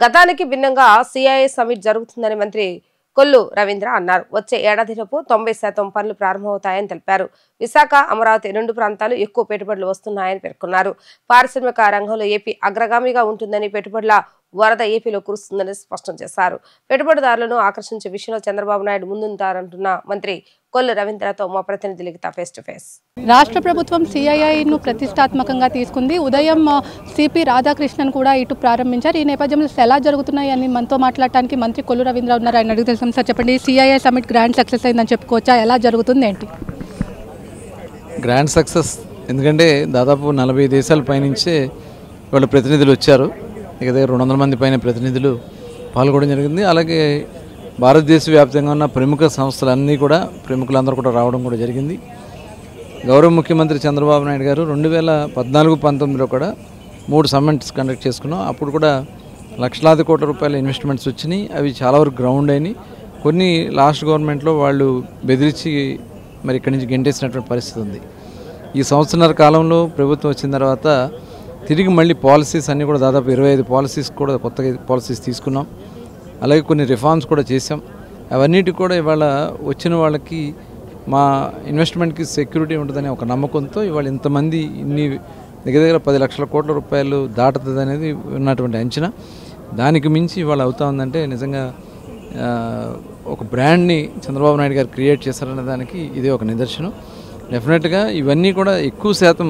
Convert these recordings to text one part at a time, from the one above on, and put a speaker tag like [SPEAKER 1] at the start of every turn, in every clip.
[SPEAKER 1] గతానికి భిన్నంగా CIA summit జరుగుతుందని మంత్రి కొల్లు రవీంద్ర అన్నారు. వచ్చే ఏడాదిలోపు 90% పనులు ప్రారంభమవుతాయని తెలిపారు. విశాఖ, అమరావతి రెండు ప్రాంతాలు ఎక్కువ పెట్టుబడులు వస్తున్నాయని పేర్కొన్నారు. పారిశ్రామిక రంగంలో ఏపీ అగ్రగామిగా ఉంటుందని, పెట్టుబడుల వరద ఏపీలో కురుస్తుందని స్పష్టం చేశారు. పెట్టుబడిదారులను ఆకర్షించే విషయంలో చంద్రబాబు నాయుడు ముందుంటారంటున్న మంత్రి కొల్లు రవీంద్రతో మా ప్రతినిధి లిఖిత ఫేస్ టు ఫేస్.
[SPEAKER 2] రాష్ట్ర ప్రభుత్వం సిఐఐను ప్రతిష్టాత్మకంగా తీసుకుంది. ఉదయం సిపి రాధాకృష్ణన్ కూడా ఇటు ప్రారంభించారు. ఈ నేపథ్యంలో ఎలా జరుగుతున్నాయి అని మనతో మాట్లాడటానికి మంత్రి కొల్లు రవీంద్ర ఉన్నారు. ఆయన అడిగి తెలుసు. సార్ చెప్పండి, సిఐఐ సమిట్ గ్రాండ్ సక్సెస్ అయిందని చెప్పుకోవచ్చా? ఎలా జరుగుతుంది ఏంటి?
[SPEAKER 3] గ్రాండ్ సక్సెస్ ఎందుకంటే దాదాపు 40 దేశాల పైనుంచే వాళ్ళ ప్రతినిధులు వచ్చారు. ఇక దగ్గర 200 మంది పైన ప్రతినిధులు పాల్గొనడం జరిగింది. అలాగే భారతదేశ వ్యాప్తంగా ఉన్న ప్రముఖ సంస్థలన్నీ కూడా ప్రముఖులందరూ కూడా రావడం కూడా జరిగింది. గౌరవ ముఖ్యమంత్రి చంద్రబాబు నాయుడు గారు 2014-19లో కూడా 3 సమ్మిట్స్ కండక్ట్ చేసుకున్నాం. అప్పుడు కూడా లక్షలాది కోట్ల రూపాయల ఇన్వెస్ట్మెంట్స్ వచ్చినాయి. అవి చాలా వరకు గ్రౌండ్ అయినాయి. కొన్ని లాస్ట్ గవర్నమెంట్లో వాళ్ళు బెదిరించి మరి ఇక్కడి నుంచి గెంటేసినటువంటి పరిస్థితి ఉంది. ఈ సంవత్సరాల కాలంలో ప్రభుత్వం వచ్చిన తర్వాత తిరిగి మళ్ళీ పాలసీస్ అన్నీ కూడా దాదాపు 25 పాలసీస్ కూడా కొత్తగా పాలసీస్ తీసుకున్నాం. అలాగే కొన్ని రిఫార్మ్స్ కూడా చేసాం. అవన్నిటికి కూడా ఇవాళ వచ్చిన వాళ్ళకి మా ఇన్వెస్ట్మెంట్కి సెక్యూరిటీ ఉంటుందనే ఒక నమ్మకంతో ఇవాళ ఇంతమంది దగ్గర 10 లక్షల కోట్ల రూపాయలు దాటుతుంది అనేది ఉన్నటువంటి అంచనా. దానికి మించి ఇవాళ అవుతా ఉందంటే నిజంగా ఒక బ్రాండ్ని చంద్రబాబు నాయుడు గారు క్రియేట్ చేశారనే దానికి ఇదే ఒక నిదర్శనం. డెఫినెట్గా ఇవన్నీ కూడా ఎక్కువ శాతం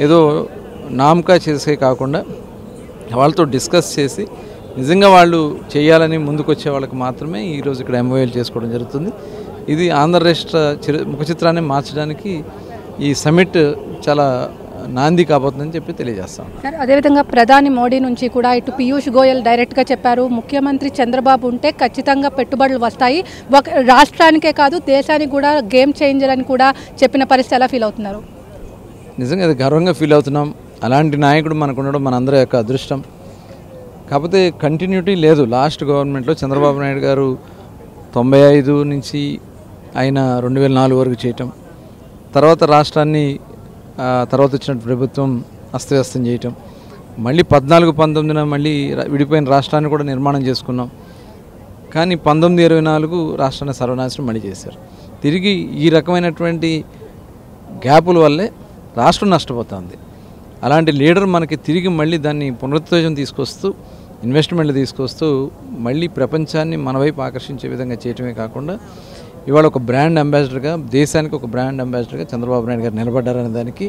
[SPEAKER 3] ఏదో నామకా చేసే కాకుండా వాళ్ళతో డిస్కస్ చేసి నిజంగా వాళ్ళు చేయాలని ముందుకొచ్చే వాళ్ళకి మాత్రమే ఈరోజు ఇక్కడ ఎంఓఏలు చేసుకోవడం జరుగుతుంది. ఇది ఆంధ్ర రాష్ట్ర ముఖ చిత్రాన్ని మార్చడానికి ఈ సమిట్ చాలా నాంది కాబోతుందని చెప్పి తెలియజేస్తాం.
[SPEAKER 2] సార్, అదేవిధంగా ప్రధాని మోడీ నుంచి కూడా ఇటు పీయూష్ గోయల్ డైరెక్ట్గా చెప్పారు, ముఖ్యమంత్రి చంద్రబాబు ఉంటే ఖచ్చితంగా పెట్టుబడులు వస్తాయి, ఒక రాష్ట్రానికే కాదు దేశానికి కూడా గేమ్ చేంజర్ అని కూడా చెప్పిన పరిస్థితి. ఎలా ఫీల్ అవుతున్నారు?
[SPEAKER 3] నిజంగా అది గర్వంగా ఫీల్ అవుతున్నాం. అలాంటి నాయకుడు మనకు ఉండడం మనందరి యొక్క అదృష్టం. కాకపోతే కంటిన్యూటీ లేదు. లాస్ట్ గవర్నమెంట్లో చంద్రబాబు నాయుడు గారు 95 నుంచి ఆయన 2004 వరకు చేయటం, తర్వాత రాష్ట్రాన్ని తర్వాత వచ్చిన ప్రభుత్వం అస్తవ్యస్తం చేయటం, మళ్ళీ 14-19 మళ్ళీ విడిపోయిన రాష్ట్రాన్ని కూడా నిర్మాణం చేసుకున్నాం. కానీ 19-24 రాష్ట్రాన్ని సర్వనాశనం మళ్ళీ చేశారు. తిరిగి ఈ రకమైనటువంటి గ్యాపుల వల్లే రాష్ట్రం నష్టపోతుంది. అలాంటి లీడర్ మనకి తిరిగి మళ్ళీ దాన్ని పునరుత్తేజం తీసుకొస్తూ ఇన్వెస్ట్మెంట్లు తీసుకొస్తూ మళ్ళీ ప్రపంచాన్ని మన వైపు ఆకర్షించే విధంగా చేయటమే కాకుండా ఇవాళ ఒక బ్రాండ్ అంబాసిడర్గా, దేశానికి ఒక బ్రాండ్ అంబాసిడర్గా చంద్రబాబు నాయుడు గారు నిలబడ్డారనే దానికి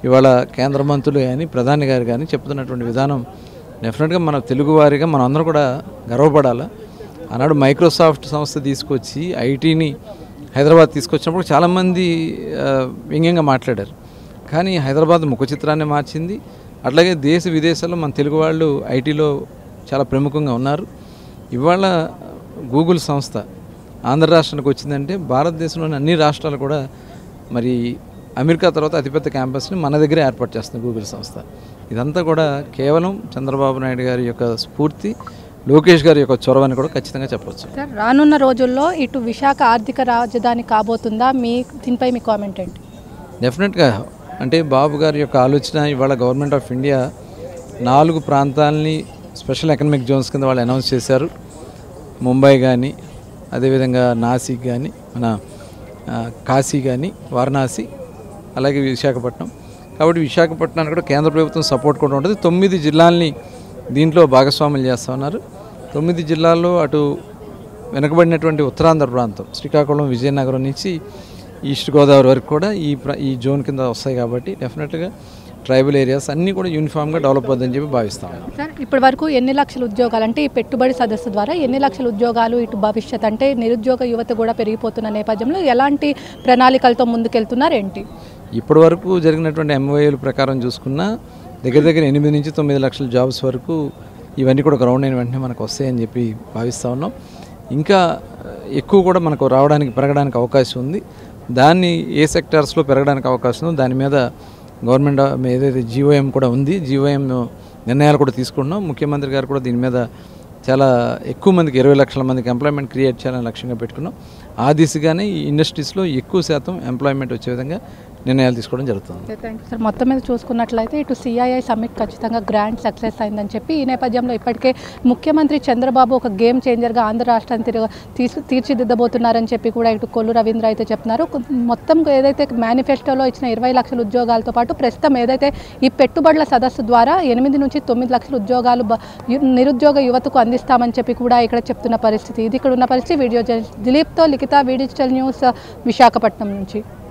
[SPEAKER 3] ఇవాళ కేంద్ర మంత్రులు కానీ ప్రధాని గారు కానీ చెప్తున్నటువంటి విధానం డెఫినెట్గా మన తెలుగువారిగా మనం అందరం కూడా గర్వపడాలి. ఆనాడు మైక్రోసాఫ్ట్ సంస్థ తీసుకొచ్చి ఐటీని హైదరాబాద్ తీసుకొచ్చినప్పుడు చాలామంది వ్యంగ్యంగా మాట్లాడారు. కానీ హైదరాబాద్ ముఖ చిత్రాన్ని మార్చింది. అట్లాగే దేశ విదేశాల్లో మన తెలుగు వాళ్ళు ఐటీలో చాలా ప్రముఖంగా ఉన్నారు. ఇవాళ గూగుల్ సంస్థ ఆంధ్ర రాష్ట్రానికి వచ్చిందంటే భారతదేశంలోని అన్ని రాష్ట్రాలు కూడా మరి అమెరికా తర్వాత అతిపెద్ద క్యాంపస్ని మన దగ్గరే ఏర్పాటు చేస్తుంది గూగుల్ సంస్థ. ఇదంతా కూడా కేవలం చంద్రబాబు నాయుడు గారి యొక్క స్ఫూర్తి, లోకేష్ గారి యొక్క చొరవని కూడా ఖచ్చితంగా చెప్పవచ్చు.
[SPEAKER 2] సార్, రానున్న రోజుల్లో ఇటు విశాఖ ఆర్థిక రాజధాని కాబోతుందా? దీనిపై మీ కామెంట్ ఏంటి?
[SPEAKER 3] డెఫినెట్గా అంటే బాబు గారి యొక్క ఆలోచన ఇవాళ గవర్నమెంట్ ఆఫ్ ఇండియా 4 ప్రాంతాలని స్పెషల్ ఎకనామిక్ జోన్స్ కింద వాళ్ళు అనౌన్స్ చేశారు. ముంబై కానీ, అదేవిధంగా నాసిక్ కానీ, మన కాశీ కానీ, వారణాసి, అలాగే విశాఖపట్నం. కాబట్టి విశాఖపట్నానికి కూడా కేంద్ర ప్రభుత్వం సపోర్ట్ కూడా ఉంటుంది. 9 జిల్లాలని దీంట్లో భాగస్వాములు చేస్తూ ఉన్నారు. 9 జిల్లాల్లో అటు వెనుకబడినటువంటి ఉత్తరాంధ్ర ప్రాంతం శ్రీకాకుళం, విజయనగరం నుంచి ఈస్ట్ గోదావరి వరకు కూడా ఈ జోన్ కింద వస్తాయి. కాబట్టి డెఫినెట్గా ట్రైబల్ ఏరియాస్ అన్నీ కూడా యూనిఫామ్గా డెవలప్ అవుతుందని చెప్పి భావిస్తాం.
[SPEAKER 2] సార్, ఇప్పటి వరకు ఎన్ని లక్షల ఉద్యోగాలు, అంటే ఈ పెట్టుబడి సదస్సు ద్వారా ఎన్ని లక్షల ఉద్యోగాలు, ఇటు భవిష్యత్ అంటే నిరుద్యోగ యువత కూడా పెరిగిపోతున్న నేపథ్యంలో ఎలాంటి ప్రణాళికలతో ముందుకెళ్తున్నారు ఏంటి?
[SPEAKER 3] ఇప్పటి వరకు జరిగినటువంటి ఎంఓఏల ప్రకారం చూసుకున్నా దగ్గర 8 నుంచి 9 లక్షల జాబ్స్ వరకు ఇవన్నీ కూడా గ్రౌండ్ అయిన వెంటనే మనకు వస్తాయని చెప్పి భావిస్తూ ఉన్నాం. ఇంకా ఎక్కువ కూడా మనకు పెరగడానికి అవకాశం ఉంది. దాన్ని ఏ సెక్టార్స్లో పెరగడానికి అవకాశం ఉందో దాని మీద గవర్నమెంట్ ఏదైతే జీఓఎం కూడా ఉంది, జీఓఎం నిర్ణయాలు కూడా తీసుకుంటున్నాం. ముఖ్యమంత్రి గారు కూడా దీని మీద చాలా ఎక్కువ మందికి 20 లక్షల మందికి ఎంప్లాయ్మెంట్ క్రియేట్ చేయాలని లక్ష్యంగా పెట్టుకున్నాం. ఆ దిశగానే ఈ ఇండస్ట్రీస్లో ఎక్కువ శాతం ఎంప్లాయ్మెంట్ వచ్చే విధంగా నిర్ణయాలు తీసుకోవడం జరుగుతుంది.
[SPEAKER 2] Thank you sir. మొత్తం మీద చూసుకున్నట్లయితే ఇటు సిఐఐ సమ్మిట్ ఖచ్చితంగా గ్రాండ్ సక్సెస్ అయిందని చెప్పి ఈ నేపథ్యంలో ఇప్పటికే ముఖ్యమంత్రి చంద్రబాబు ఒక గేమ్ చేంజర్గా ఆంధ్ర రాష్ట్రాన్ని తీర్చిదిద్దబోతున్నారని చెప్పి కూడా ఇటు కొల్లు రవీంద్ర అయితే చెప్తున్నారు. మొత్తం ఏదైతే మేనిఫెస్టోలో ఇచ్చిన 20 లక్షల ఉద్యోగాలతో పాటు ప్రస్తుతం ఏదైతే ఈ పెట్టుబడుల సదస్సు ద్వారా 8 నుంచి 9 లక్షల ఉద్యోగాలు నిరుద్యోగ యువతకు అందిస్తామని చెప్పి కూడా ఇక్కడ చెప్తున్న పరిస్థితి. ఇది ఇక్కడ ఉన్న పరిస్థితి. వీడియో జర్నలిస్ట్ దిలీప్తో లిఖిత, వి డిజిటల్ న్యూస్, విశాఖపట్నం నుంచి.